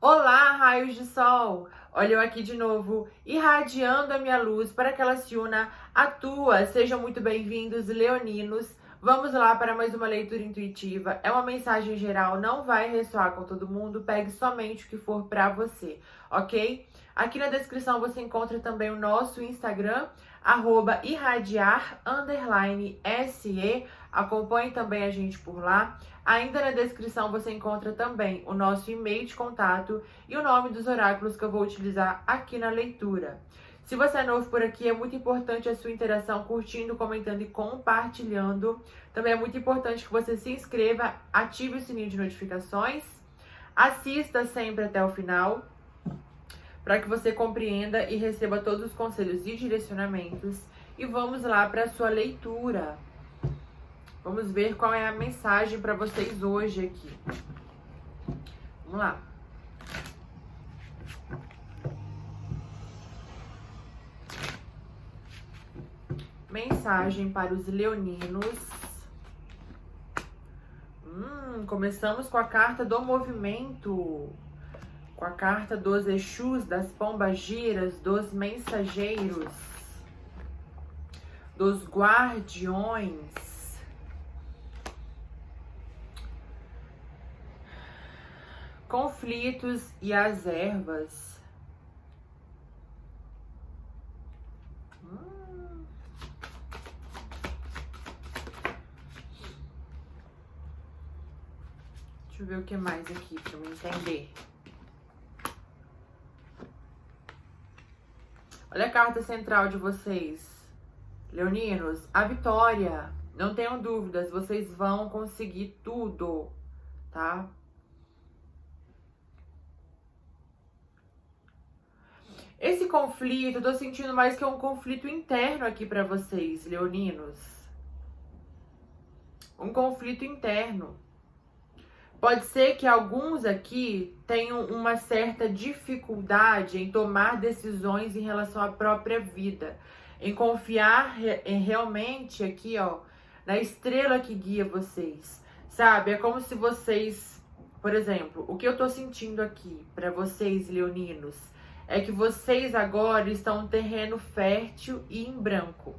Olá, raios de sol! Olha eu aqui de novo, irradiando a minha luz para que ela se una à tua. Sejam muito bem-vindos, leoninos. Vamos lá para mais uma leitura intuitiva. É uma mensagem geral, não vai ressoar com todo mundo. Pegue somente o que for para você, ok? Aqui na descrição você encontra também o nosso Instagram, @irradiar_se. Acompanhe também a gente por lá. Ainda na descrição você encontra também o nosso e-mail de contato e o nome dos oráculos que eu vou utilizar aqui na leitura. Se você é novo por aqui, é muito importante a sua interação, curtindo, comentando e compartilhando. Também é muito importante que você se inscreva, ative o sininho de notificações, assista sempre até o final, para que você compreenda e receba todos os conselhos e direcionamentos. E vamos lá para a sua leitura. Vamos ver qual é a mensagem para vocês hoje aqui. Vamos lá. Mensagem para os leoninos. Começamos com a carta do movimento. Com a carta dos Exus, das pombagiras, dos mensageiros, dos guardiões. Conflitos e as ervas. Deixa eu ver o que mais aqui para eu entender. Olha a carta central de vocês, leoninos. A vitória. Não tenham dúvidas, vocês vão conseguir tudo, tá? Esse conflito, eu tô sentindo mais que é um conflito interno aqui pra vocês, leoninos. Um conflito interno. Pode ser que alguns aqui tenham uma certa dificuldade em tomar decisões em relação à própria vida. Em confiar realmente aqui, ó, na estrela que guia vocês. Sabe? É como se vocês, por exemplo, o que eu tô sentindo aqui pra vocês, leoninos, é que vocês agora estão um terreno fértil e em branco.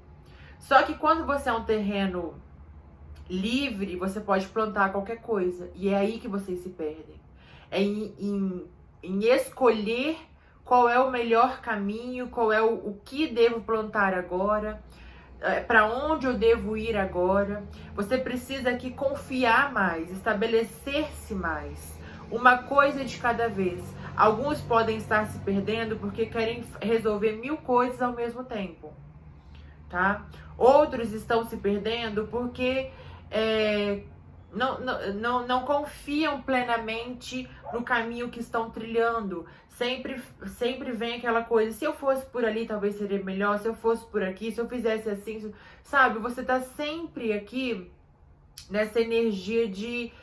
Só que quando você é um terreno livre, você pode plantar qualquer coisa. E é aí que vocês se perdem. É em escolher qual é o melhor caminho, qual é o que devo plantar agora, para onde eu devo ir agora. Você precisa aqui confiar mais, estabelecer-se mais. Uma coisa de cada vez. Alguns podem estar se perdendo porque querem resolver 1000 coisas ao mesmo tempo, tá? Outros estão se perdendo porque não confiam plenamente no caminho que estão trilhando. Sempre vem aquela coisa, se eu fosse por ali talvez seria melhor, se eu fosse por aqui, se eu fizesse assim, sabe? Você tá sempre aqui nessa energia de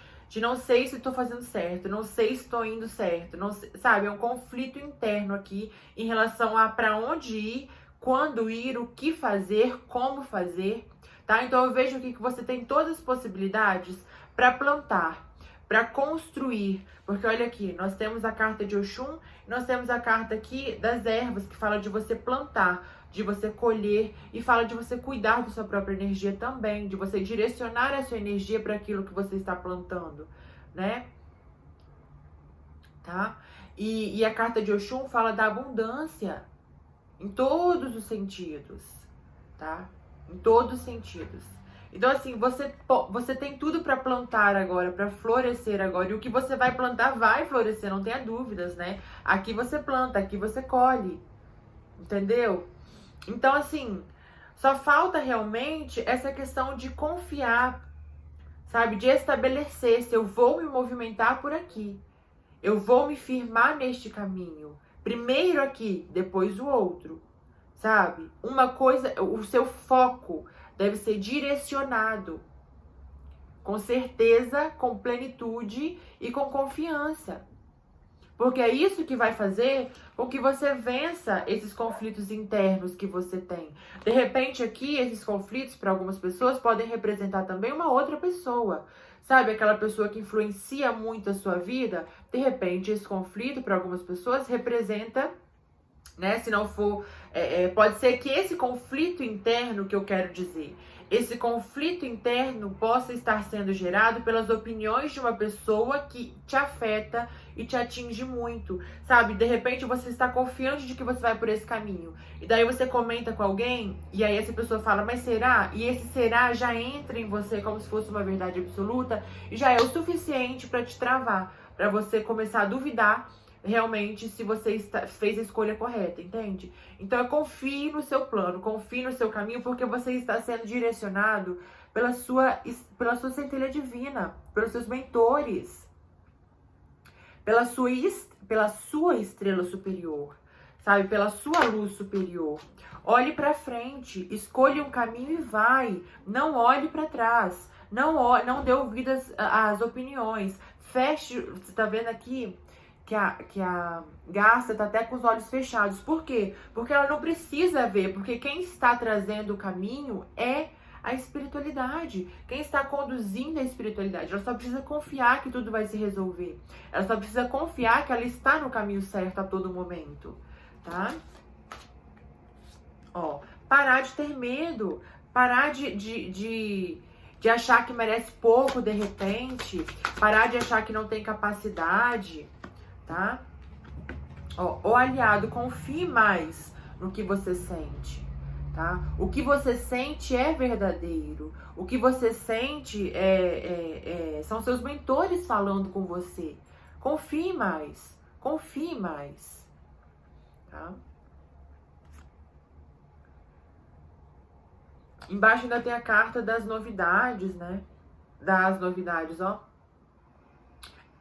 não sei se estou fazendo certo, não sei se estou indo certo, não sei, sabe? É um conflito interno aqui em relação a para onde ir, quando ir, o que fazer, como fazer, tá? Então eu vejo aqui que você tem todas as possibilidades para plantar, para construir, porque olha aqui, nós temos a carta de Oxum, nós temos a carta aqui das ervas, que fala de você plantar, de você colher, e fala de você cuidar da sua própria energia também, de você direcionar a sua energia para aquilo que você está plantando, né? Tá? E a carta de Oxum fala da abundância, em todos os sentidos, tá? Em todos os sentidos. Então, assim, você tem tudo para plantar agora, para florescer agora. E o que você vai plantar vai florescer, não tenha dúvidas, né? Aqui você planta, aqui você colhe. Entendeu? Então, assim, só falta realmente essa questão de confiar, sabe? De estabelecer-se. Eu vou me movimentar por aqui. Eu vou me firmar neste caminho. Primeiro aqui, depois o outro. Sabe? Uma coisa, o seu foco deve ser direcionado com certeza, com plenitude e com confiança. Porque é isso que vai fazer com que você vença esses conflitos internos que você tem. De repente aqui, esses conflitos para algumas pessoas podem representar também uma outra pessoa. Sabe, aquela pessoa que influencia muito a sua vida? De repente, esse conflito, para algumas pessoas, representa, né? Se não for, pode ser que esse conflito interno que eu quero dizer, esse conflito interno possa estar sendo gerado pelas opiniões de uma pessoa que te afeta e te atinge muito, sabe? De repente você está confiante de que você vai por esse caminho, e daí você comenta com alguém, e aí essa pessoa fala, mas será? E esse será já entra em você como se fosse uma verdade absoluta, e já é o suficiente para te travar, para você começar a duvidar realmente se você fez a escolha correta, entende? Então, confie no seu plano, confie no seu caminho, porque você está sendo direcionado pela sua centelha divina, pelos seus mentores, pela sua estrela superior, sabe? Pela sua luz superior. Olhe para frente, escolha um caminho e vai. Não olhe para trás. Não dê ouvidas às opiniões. Feche, você tá vendo aqui que a Garça tá até com os olhos fechados. Por quê? Porque ela não precisa ver, porque quem está trazendo o caminho é a espiritualidade. Quem está conduzindo a espiritualidade. Ela só precisa confiar que tudo vai se resolver. Ela só precisa confiar que ela está no caminho certo a todo momento, tá? Ó, parar de ter medo, parar de achar que merece pouco de repente, parar de achar que não tem capacidade, tá? Ó, o aliado, confie mais no que você sente, tá? O que você sente é verdadeiro. O que você sente são seus mentores falando com você. Confie mais, tá? Embaixo ainda tem a carta das novidades, né? Das novidades, ó.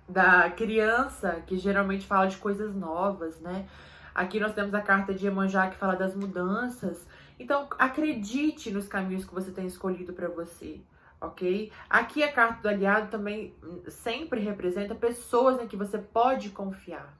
Da criança, que geralmente fala de coisas novas, né? Aqui nós temos a carta de Iemanjá, que fala das mudanças. Então, acredite nos caminhos que você tem escolhido para você, ok? Aqui a carta do aliado também sempre representa pessoas em que você pode confiar,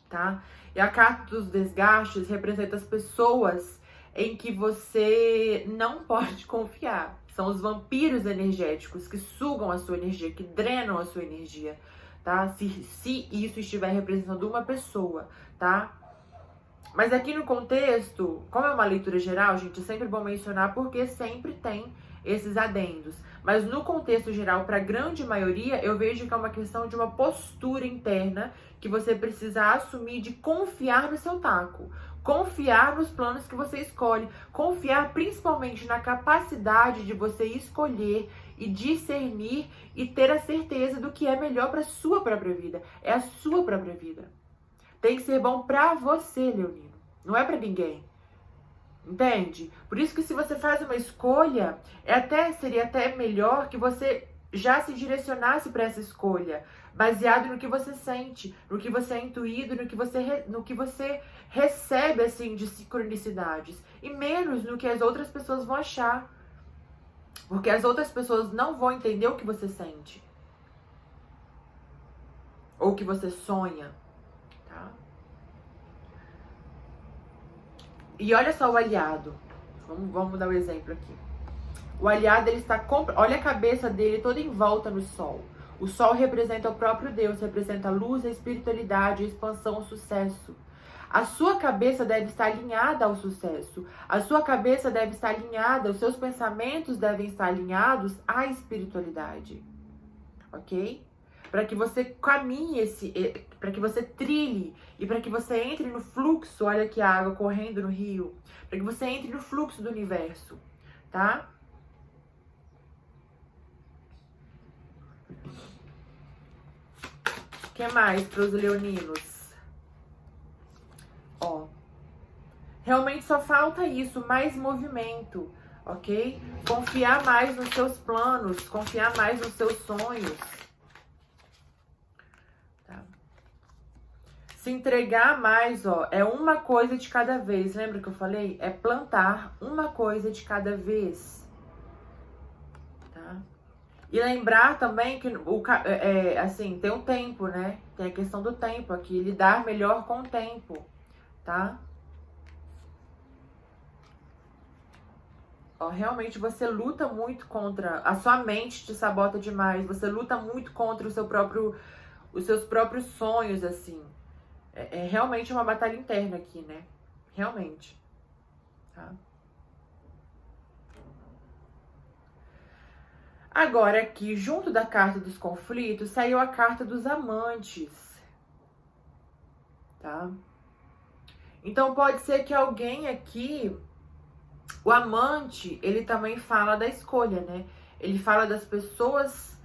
tá? E a carta dos desgastes representa as pessoas em que você não pode confiar. São os vampiros energéticos que sugam a sua energia, que drenam a sua energia, tá? Se isso estiver representando uma pessoa, tá? Mas aqui no contexto, como é uma leitura geral, gente, é sempre bom mencionar porque sempre tem esses adendos. Mas no contexto geral, para a grande maioria, eu vejo que é uma questão de uma postura interna que você precisa assumir de confiar no seu taco. Confiar nos planos que você escolhe. Confiar principalmente na capacidade de você escolher e discernir e ter a certeza do que é melhor para a sua própria vida. É a sua própria vida. Tem que ser bom para você, leonino. Não é para ninguém. Entende? Por isso que se você faz uma escolha, seria até melhor que você já se direcionasse para essa escolha, baseado no que você sente, no que você é intuído, no que você recebe assim de sincronicidades, e menos no que as outras pessoas vão achar. Porque as outras pessoas não vão entender o que você sente. Ou o que você sonha, tá? E olha só o aliado. Vamos dar um exemplo aqui. O aliado, ele está... Olha a cabeça dele toda em volta no sol. O sol representa o próprio Deus, representa a luz, a espiritualidade, a expansão, o sucesso. A sua cabeça deve estar alinhada ao sucesso. A sua cabeça deve estar alinhada, os seus pensamentos devem estar alinhados à espiritualidade. Ok? Para que você caminhe para que você trilhe e para que você entre no fluxo, olha aqui a água correndo no rio, para que você entre no fluxo do universo, tá? O que mais para os leoninos? Ó, realmente só falta isso, mais movimento, ok? Confiar mais nos seus planos, confiar mais nos seus sonhos. Se entregar mais, ó, é uma coisa de cada vez. Lembra que eu falei? É plantar uma coisa de cada vez. Tá? E lembrar também que, assim, tem um tempo, né? Tem a questão do tempo aqui. Lidar melhor com o tempo, tá? Ó, realmente você luta muito contra... A sua mente te sabota demais. Você luta muito contra os seus próprios sonhos, assim. É realmente uma batalha interna aqui, né? Realmente. Tá? Agora aqui, junto da carta dos conflitos, saiu a carta dos amantes. Tá? Então pode ser que alguém aqui... O amante, ele também fala da escolha, né? Ele fala das pessoas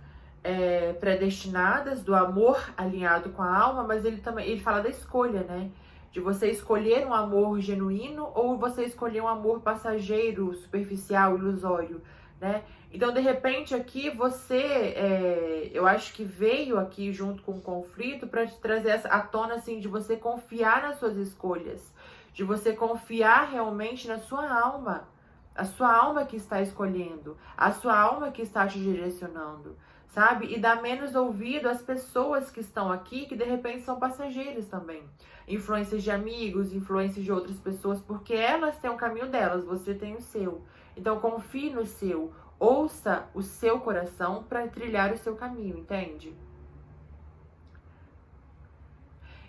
predestinadas, do amor alinhado com a alma, mas ele fala da escolha, né? De você escolher um amor genuíno ou você escolher um amor passageiro, superficial, ilusório, né? Então, de repente, aqui você, eu acho que veio aqui junto com o conflito para te trazer à tona, assim, de você confiar nas suas escolhas, de você confiar realmente na sua alma, a sua alma que está escolhendo, a sua alma que está te direcionando, sabe? E dar menos ouvido às pessoas que estão aqui, que de repente são passageiras também. Influências de amigos, influências de outras pessoas, porque elas têm o caminho delas, você tem o seu. Então confie no seu, ouça o seu coração para trilhar o seu caminho, entende?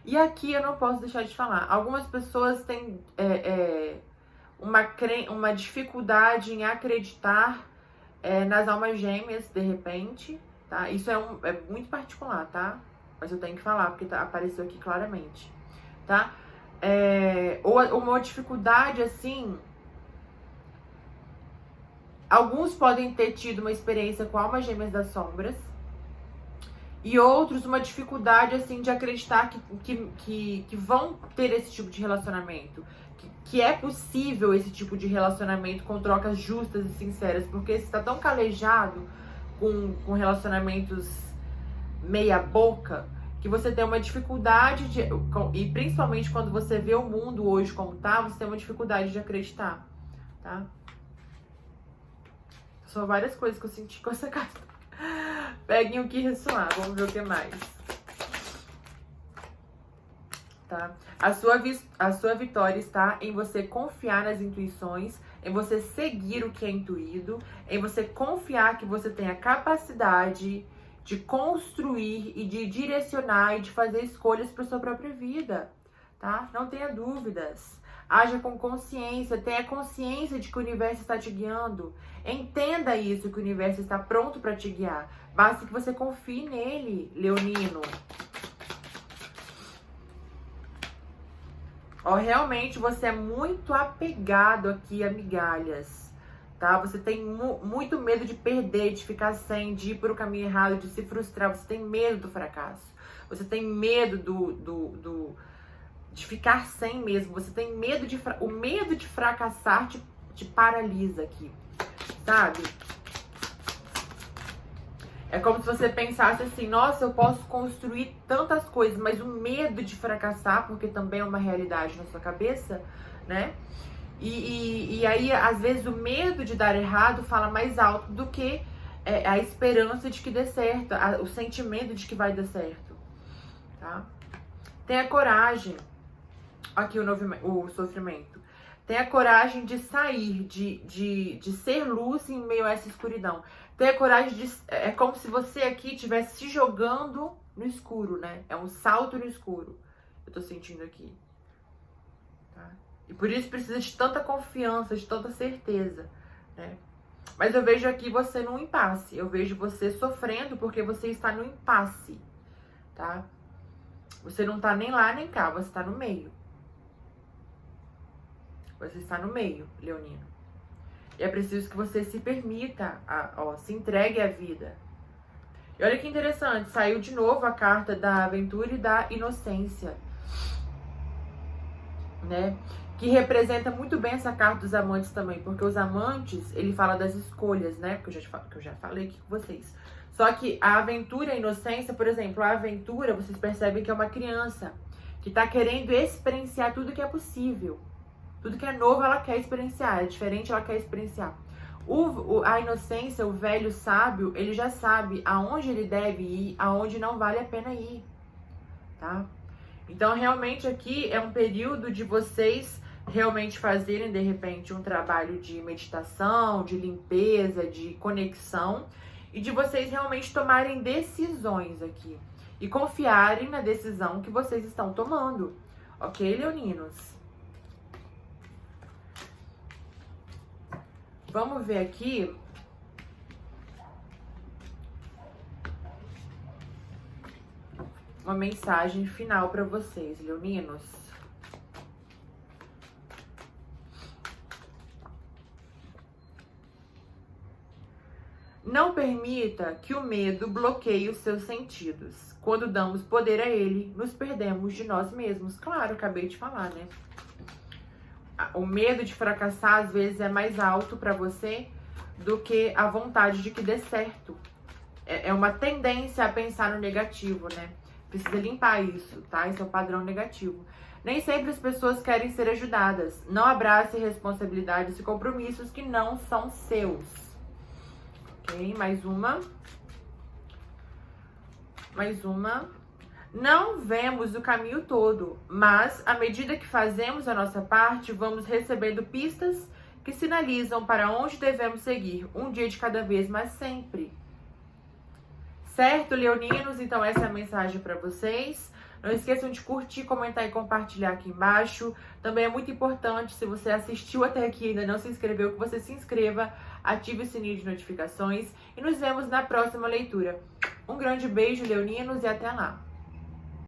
E aqui eu não posso deixar de falar. Algumas pessoas têm uma dificuldade em acreditar nas almas gêmeas, de repente, tá? Isso é muito particular, tá? Mas eu tenho que falar, porque apareceu aqui claramente, tá? Ou uma dificuldade, assim... Alguns podem ter tido uma experiência com almas gêmeas das sombras, e outros uma dificuldade, assim, de acreditar que vão ter esse tipo de relacionamento. Que é possível esse tipo de relacionamento com trocas justas e sinceras. Porque você está tão calejado com relacionamentos meia boca, que você tem uma dificuldade e principalmente quando você vê o mundo hoje como tá, você tem uma dificuldade de acreditar, tá? São várias coisas que eu senti com essa carta. Peguem o que ressoar, vamos ver o que mais. Tá? A sua vitória está em você confiar nas intuições, em você seguir o que é intuído, em você confiar que você tem a capacidade de construir e de direcionar e de fazer escolhas para sua própria vida, tá? Não tenha dúvidas. Haja com consciência, tenha consciência de que o universo está te guiando. Entenda isso, que o universo está pronto para te guiar. Basta que você confie nele, leonino. Ó, realmente você é muito apegado aqui a migalhas, tá? Você tem muito medo de perder, de ficar sem, de ir para o caminho errado, de se frustrar. Você tem medo do fracasso. Você tem medo de ficar sem mesmo. Você tem medo o medo de fracassar te paralisa aqui, sabe? É como se você pensasse assim, nossa, eu posso construir tantas coisas, mas o medo de fracassar, porque também é uma realidade na sua cabeça, né? E aí, às vezes, o medo de dar errado fala mais alto do que a esperança de que dê certo, o sentimento de que vai dar certo, tá? Tenha coragem. Aqui o sofrimento. Tenha coragem de sair, de ser luz em meio a essa escuridão. Tenha coragem de... É como se você aqui estivesse se jogando no escuro, né? É um salto no escuro. Eu tô sentindo aqui. Tá? E por isso precisa de tanta confiança, de tanta certeza, né? Mas eu vejo aqui você num impasse. Eu vejo você sofrendo porque você está no impasse, tá? Você não tá nem lá nem cá, você tá no meio. Você está no meio, leonino. E é preciso que você se permita, se entregue à vida. E olha que interessante, saiu de novo a carta da aventura e da inocência, né? Que representa muito bem essa carta dos amantes também, porque os amantes, ele fala das escolhas, né? Que eu já falei aqui com vocês. Só que a aventura e a inocência, por exemplo, a aventura, vocês percebem que é uma criança que tá querendo experienciar tudo que é possível. Tudo que é novo ela quer experienciar, é diferente ela quer experienciar. A inocência, o velho sábio, ele já sabe aonde ele deve ir, aonde não vale a pena ir, tá? Então, realmente aqui é um período de vocês realmente fazerem, de repente, um trabalho de meditação, de limpeza, de conexão, e de vocês realmente tomarem decisões aqui e confiarem na decisão que vocês estão tomando, ok, leoninos? Vamos ver aqui uma mensagem final para vocês, leoninos. Não permita que o medo bloqueie os seus sentidos. Quando damos poder a ele, nos perdemos de nós mesmos. Claro, acabei de falar, né? O medo de fracassar, às vezes, é mais alto para você do que a vontade de que dê certo. É uma tendência a pensar no negativo, né? Precisa limpar isso, tá? Esse é o padrão negativo. Nem sempre as pessoas querem ser ajudadas. Não abrace responsabilidades e compromissos que não são seus. Ok? Mais uma. Mais uma. Não vemos o caminho todo, mas à medida que fazemos a nossa parte, vamos recebendo pistas que sinalizam para onde devemos seguir, um dia de cada vez, mas sempre. Certo, leoninos? Então essa é a mensagem para vocês. Não esqueçam de curtir, comentar e compartilhar aqui embaixo. Também é muito importante, se você assistiu até aqui e ainda não se inscreveu, que você se inscreva, ative o sininho de notificações e nos vemos na próxima leitura. Um grande beijo, leoninos, e até lá!